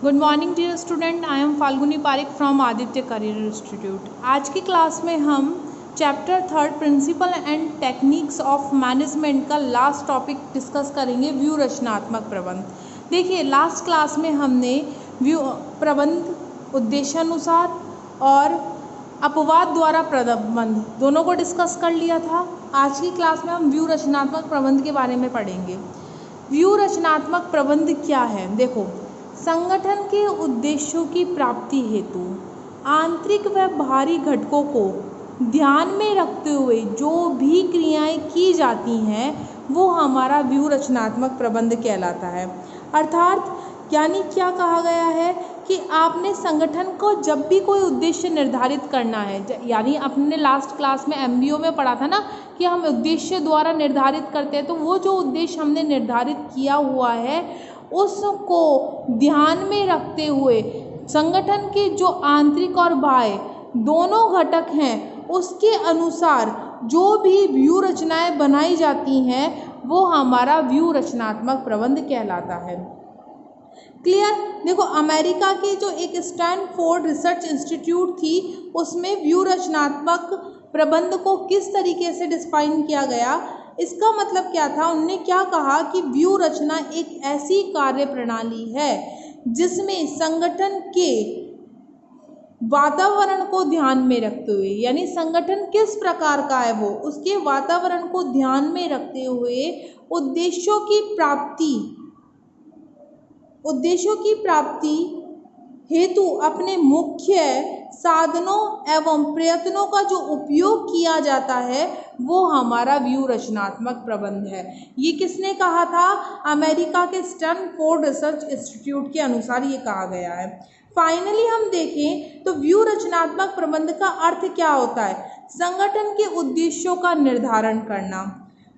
Good morning dear student, I am Falguni Pareek from Aditya career institute. आज की class में हम chapter 3 principle and techniques of management का last topic discuss करेंगे, view रचनात्मक प्रबंध। देखिए, लास्ट क्लास में हमने व्यू प्रबंध, उद्देश्यानुसार और अपवाद द्वारा प्रबंध दोनों को डिस्कस कर लिया था। आज की क्लास में हम व्यू रचनात्मक प्रबंध के बारे में पढ़ेंगे। व्यू रचनात्मक प्रबंध क्या है? देखो, संगठन के उद्देश्यों की प्राप्ति हेतु आंतरिक व बाहरी घटकों को ध्यान में रखते हुए जो भी क्रियाएं की जाती हैं वो हमारा व्यू रचनात्मक प्रबंध कहलाता है। अर्थात यानी क्या कहा गया है कि आपने संगठन को जब भी कोई उद्देश्य निर्धारित करना है, यानी अपने लास्ट क्लास में एमबीओ में पढ़ा था ना कि हम उद्देश्य द्वारा निर्धारित करते हैं, तो वो जो उद्देश्य हमने निर्धारित किया हुआ है उसको ध्यान में रखते हुए संगठन के जो आंतरिक और बाह्य दोनों घटक हैं उसके अनुसार जो भी व्यू रचनाएं बनाई जाती हैं वो हमारा व्यू रचनात्मक प्रबंध कहलाता है। क्लियर? देखो, अमेरिका के जो एक स्टैनफोर्ड रिसर्च इंस्टीट्यूट थी उसमें व्यू रचनात्मक प्रबंध को किस तरीके से डिफाइन किया गया, इसका मतलब क्या था? उन्होंने क्या कहा कि व्यू रचना एक ऐसी कार्य प्रणाली है जिसमें संगठन के वातावरण को ध्यान में रखते हुए, यानी संगठन किस प्रकार का है वो उसके वातावरण को ध्यान में रखते हुए उद्देश्यों की प्राप्ति हेतु अपने मुख्य साधनों एवं प्रयत्नों का जो उपयोग किया जाता है वो हमारा व्यू रचनात्मक प्रबंध है। ये किसने कहा था? अमेरिका के स्टैनफोर्ड रिसर्च इंस्टीट्यूट के अनुसार ये कहा गया है। फाइनली हम देखें तो व्यू रचनात्मक प्रबंध का अर्थ क्या होता है? संगठन के उद्देश्यों का निर्धारण करना,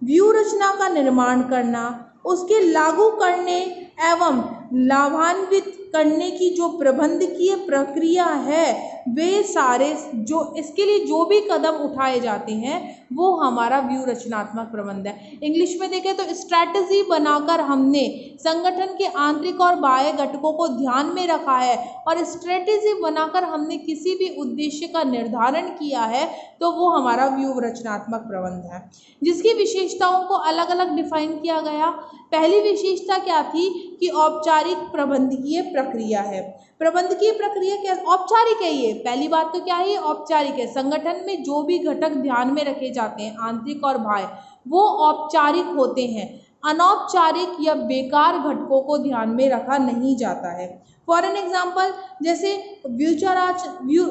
व्यू रचना का निर्माण करना, उसके लागू करने एवं लाभान्वित करने की जो प्रबंधकीय प्रक्रिया है वे सारे जो इसके लिए जो भी कदम उठाए जाते हैं वो हमारा व्यू रचनात्मक प्रबंध है। इंग्लिश में देखें तो स्ट्रैटेजी बनाकर हमने संगठन के आंतरिक और बाह्य घटकों को ध्यान में रखा है और स्ट्रैटेजी बनाकर हमने किसी भी उद्देश्य का निर्धारण किया है तो वो हमारा व्यू रचनात्मक प्रबंध है, जिसकी विशेषताओं को अलग अलग डिफाइन किया गया। पहली विशेषता क्या थी कि औपचारिक प्रबंधकीय प्रक्रिया है। प्रबंधकीय प्रक्रिया क्या औपचारिक है? ये पहली बात तो क्या है, औपचारिक है। संगठन में जो भी घटक ध्यान में रखे जाते हैं आंतरिक और बाह्य वो औपचारिक होते हैं, अनौपचारिक या बेकार घटकों को ध्यान में रखा नहीं जाता है। फॉर एन एग्जाम्पल, जैसे व्यू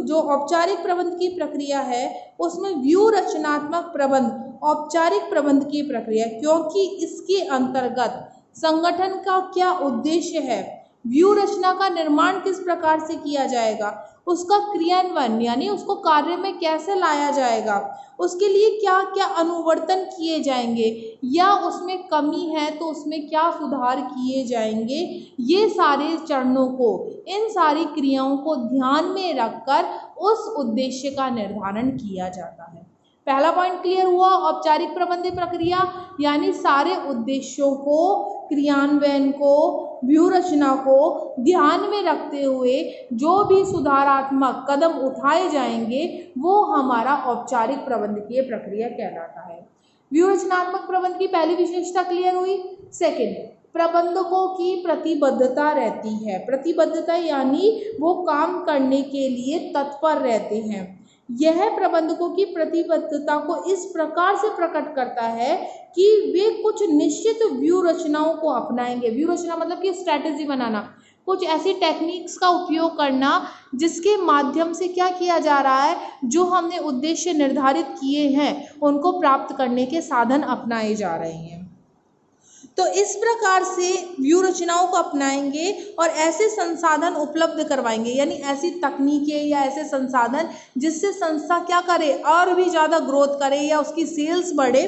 जो औपचारिक प्रबंध की प्रक्रिया है उसमें व्यू रचनात्मक प्रबंध औपचारिक प्रबंध की प्रक्रिया, क्योंकि इसके अंतर्गत संगठन का क्या उद्देश्य है, व्यू रचना का निर्माण किस प्रकार से किया जाएगा, उसका क्रियान्वयन यानी उसको कार्य में कैसे लाया जाएगा, उसके लिए क्या क्या अनुवर्तन किए जाएंगे या उसमें कमी है तो उसमें क्या सुधार किए जाएंगे, ये सारे चरणों को, इन सारी क्रियाओं को ध्यान में रखकर उस उद्देश्य का निर्धारण किया जाता है। पहला पॉइंट क्लियर हुआ। औपचारिक प्रबंध प्रक्रिया यानी सारे उद्देश्यों को, क्रियान्वयन को, व्यू रचना को ध्यान में रखते हुए जो भी सुधारात्मक कदम उठाए जाएंगे वो हमारा औपचारिक प्रबंधकीय प्रक्रिया कहलाता है। व्यू रचनात्मक प्रबंध की पहली विशेषता क्लियर हुई। सेकंड, प्रबंधकों की प्रतिबद्धता रहती है। प्रतिबद्धता यानी वो काम करने के लिए तत्पर रहते हैं। यह प्रबंधकों की प्रतिबद्धता को इस प्रकार से प्रकट करता है कि वे कुछ निश्चित व्यू रचनाओं को अपनाएंगे। व्यू रचना मतलब कि स्ट्रैटेजी बनाना, कुछ ऐसी टेक्निक्स का उपयोग करना जिसके माध्यम से क्या किया जा रहा है, जो हमने उद्देश्य निर्धारित किए हैं उनको प्राप्त करने के साधन अपनाए जा रहे हैं। तो इस प्रकार से व्यू रचनाओं को अपनाएंगे और ऐसे संसाधन उपलब्ध करवाएंगे, यानी ऐसी तकनीकें या ऐसे संसाधन जिससे संस्था क्या करे, और भी ज़्यादा ग्रोथ करे या उसकी सेल्स बढ़े,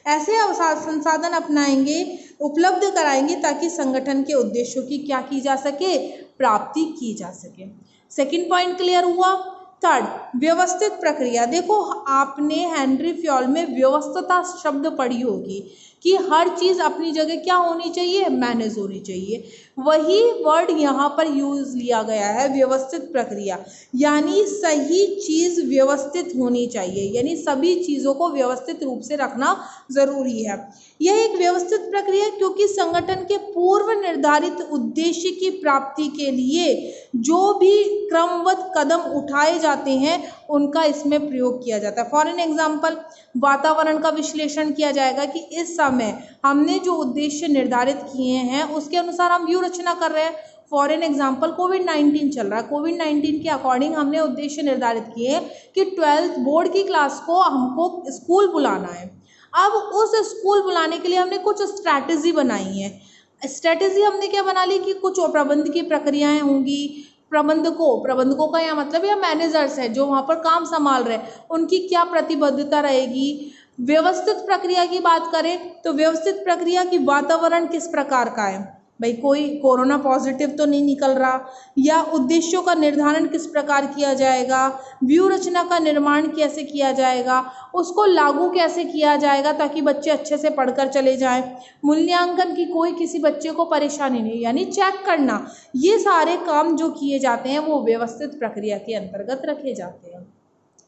ऐसे संसाधन अपनाएंगे, उपलब्ध कराएंगे ताकि संगठन के उद्देश्यों की क्या की जा सके, प्राप्ति की जा सके। सेकंड पॉइंट क्लियर हुआ। थर्ड, व्यवस्थित प्रक्रिया। देखो आपने हेनरी फ्योल में व्यवस्थितता शब्द पढ़ी होगी कि हर चीज़ अपनी जगह क्या होनी चाहिए, मैनेज होनी चाहिए। वही वर्ड यहाँ पर यूज लिया गया है, व्यवस्थित प्रक्रिया, यानी सही चीज़ व्यवस्थित होनी चाहिए, यानी सभी चीज़ों को व्यवस्थित रूप से रखना ज़रूरी है। यह एक व्यवस्थित प्रक्रिया क्योंकि संगठन के पूर्व निर्धारित उद्देश्य की प्राप्ति के लिए जो भी क्रमबद्ध कदम उठाए जाते हैं उनका इसमें प्रयोग किया जाता है। फॉर एन एग्जाम्पल, वातावरण का विश्लेषण किया जाएगा कि इस समय हमने जो उद्देश्य निर्धारित किए हैं उसके अनुसार हम व्यू रचना कर रहे हैं। फॉर एन एग्जाम्पल, कोविड-19 चल रहा है, कोविड-19 के अकॉर्डिंग हमने उद्देश्य निर्धारित किए कि 12th बोर्ड की क्लास को हमको स्कूल बुलाना है। अब उस स्कूल बुलाने के लिए हमने कुछ स्ट्रैटेजी बनाई है। स्ट्रैटेजी हमने क्या बना ली कि कुछ प्रबंध की प्रक्रियाएं होंगी, प्रबंधकों का यहाँ मतलब या मैनेजर्स है जो वहाँ पर काम संभाल रहे हैं, उनकी क्या प्रतिबद्धता रहेगी। व्यवस्थित प्रक्रिया की बात करें तो व्यवस्थित प्रक्रिया की वातावरण किस प्रकार का है, भाई कोई कोरोना पॉजिटिव तो नहीं निकल रहा, या उद्देश्यों का निर्धारण किस प्रकार किया जाएगा, व्यू रचना का निर्माण कैसे किया जाएगा, उसको लागू कैसे किया जाएगा ताकि बच्चे अच्छे से पढ़कर चले जाएं, मूल्यांकन की कोई किसी बच्चे को परेशानी नहीं, यानी चेक करना, ये सारे काम जो किए जाते हैं वो व्यवस्थित प्रक्रिया के अंतर्गत रखे जाते हैं।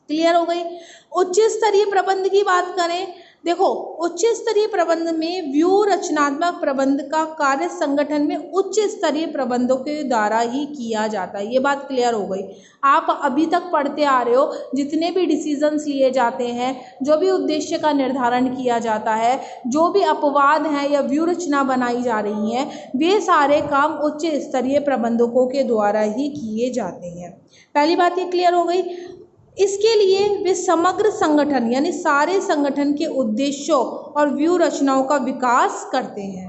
क्लियर हो गई। उच्च स्तरीय प्रबंध की बात करें, देखो उच्च स्तरीय प्रबंध में व्यू रचनात्मक प्रबंध का कार्य संगठन में उच्च स्तरीय प्रबंधों के द्वारा ही किया जाता है। ये बात क्लियर हो गई। आप अभी तक पढ़ते आ रहे हो, जितने भी डिसीजंस लिए जाते हैं, जो भी उद्देश्य का निर्धारण किया जाता है, जो भी अपवाद हैं या व्यू रचना बनाई जा रही हैं, वे सारे काम उच्च स्तरीय प्रबंधकों के द्वारा ही किए जाते हैं। पहली बात ये क्लियर हो गई। इसके लिए वे समग्र संगठन यानी सारे संगठन के उद्देश्यों और व्यू रचनाओं का विकास करते हैं।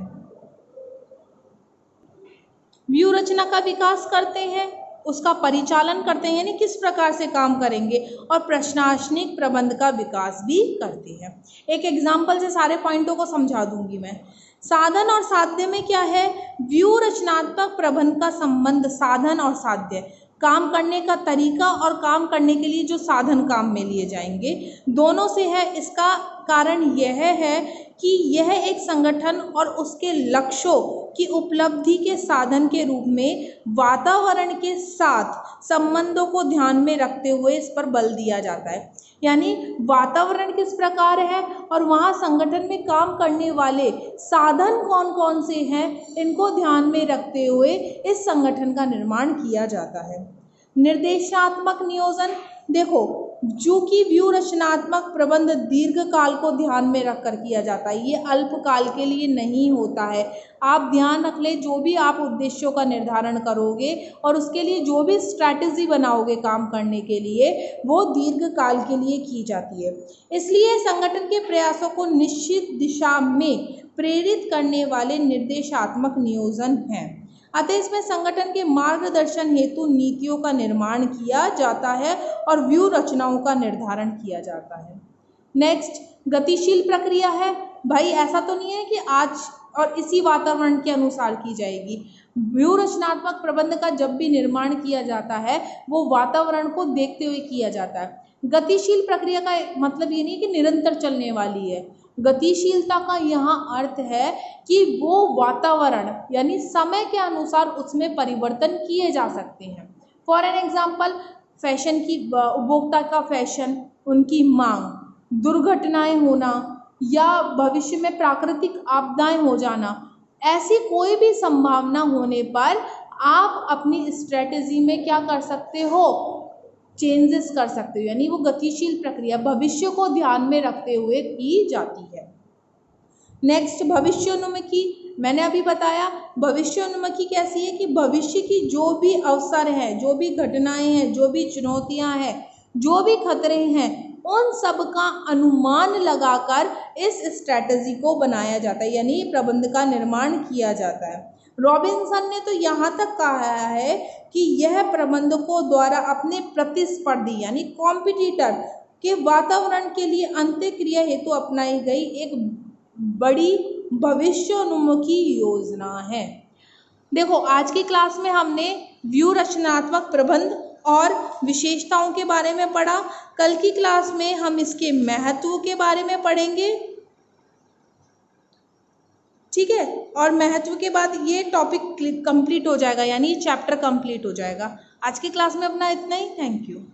व्यू रचना का विकास करते हैं, उसका परिचालन करते हैं यानी किस प्रकार से काम करेंगे, और प्रशासनिक प्रबंध का विकास भी करते हैं। एक एग्जाम्पल से सारे पॉइंटों को समझा दूंगी मैं। साधन और साध्य में क्या है, व्यू रचनात्मक प्रबंध का संबंध साधन और साध्य, काम करने का तरीका और काम करने के लिए जो साधन काम में लिए जाएंगे, दोनों से है। इसका कारण यह है कि यह एक संगठन और उसके लक्ष्यों की उपलब्धि के साधन के रूप में वातावरण के साथ संबंधों को ध्यान में रखते हुए इस पर बल दिया जाता है। यानी वातावरण किस प्रकार है और वहाँ संगठन में काम करने वाले साधन कौन कौन से हैं, इनको ध्यान में रखते हुए इस संगठन का निर्माण किया जाता है। निर्देशात्मक नियोजन, देखो जो कि व्यू रचनात्मक प्रबंध दीर्घ काल को ध्यान में रखकर किया जाता है, ये अल्पकाल के लिए नहीं होता है। आप ध्यान रख ले, जो भी आप उद्देश्यों का निर्धारण करोगे और उसके लिए जो भी स्ट्रैटेजी बनाओगे काम करने के लिए, वो दीर्घ काल के लिए की जाती है। इसलिए संगठन के प्रयासों को निश्चित दिशा में प्रेरित करने वाले निर्देशात्मक नियोजन हैं। अतः इसमें संगठन के मार्गदर्शन हेतु नीतियों का निर्माण किया जाता है और व्यू रचनाओं का निर्धारण किया जाता है। नेक्स्ट, गतिशील प्रक्रिया है। भाई ऐसा तो नहीं है कि आज और इसी वातावरण के अनुसार की जाएगी। व्यू रचनात्मक प्रबंध का जब भी निर्माण किया जाता है वो वातावरण को देखते हुए किया जाता है। गतिशील प्रक्रिया का मतलब ये नहीं कि निरंतर चलने वाली है। गतिशीलता का यहाँ अर्थ है कि वो वातावरण यानी समय के अनुसार उसमें परिवर्तन किए जा सकते हैं। फॉर एन एग्जाम्पल, फैशन की उपभोक्ता का फैशन, उनकी मांग, दुर्घटनाएं होना या भविष्य में प्राकृतिक आपदाएं हो जाना, ऐसी कोई भी संभावना होने पर आप अपनी स्ट्रेटेजी में क्या कर सकते हो, चेंजेस कर सकते हो। यानी वो गतिशील प्रक्रिया भविष्य को ध्यान में रखते हुए की जाती है। नेक्स्ट, भविष्योन्मुखी। मैंने अभी बताया भविष्योन्मुखी कैसी है कि भविष्य की जो भी अवसर हैं, जो भी घटनाएं हैं, जो भी चुनौतियां हैं, जो भी खतरे हैं, उन सब का अनुमान लगाकर इस स्ट्रैटेजी को बनाया जाता है, यानी प्रबंध का निर्माण किया जाता है। रॉबिन्सन ने तो यहाँ तक कहा है कि यह प्रबंधकों द्वारा अपने प्रतिस्पर्धी यानी कॉम्पिटिटर के वातावरण के लिए अंत्यक्रिया हेतु अपनाई गई एक बड़ी भविष्योन्मुखी योजना है। देखो आज की क्लास में हमने व्यू रचनात्मक प्रबंध और विशेषताओं के बारे में पढ़ा। कल की क्लास में हम इसके महत्व के बारे में पढ़ेंगे, ठीक है। और महत्व के बाद ये टॉपिक कंप्लीट हो जाएगा, यानी चैप्टर कंप्लीट हो जाएगा। आज की क्लास में अपना इतना ही। Thank you.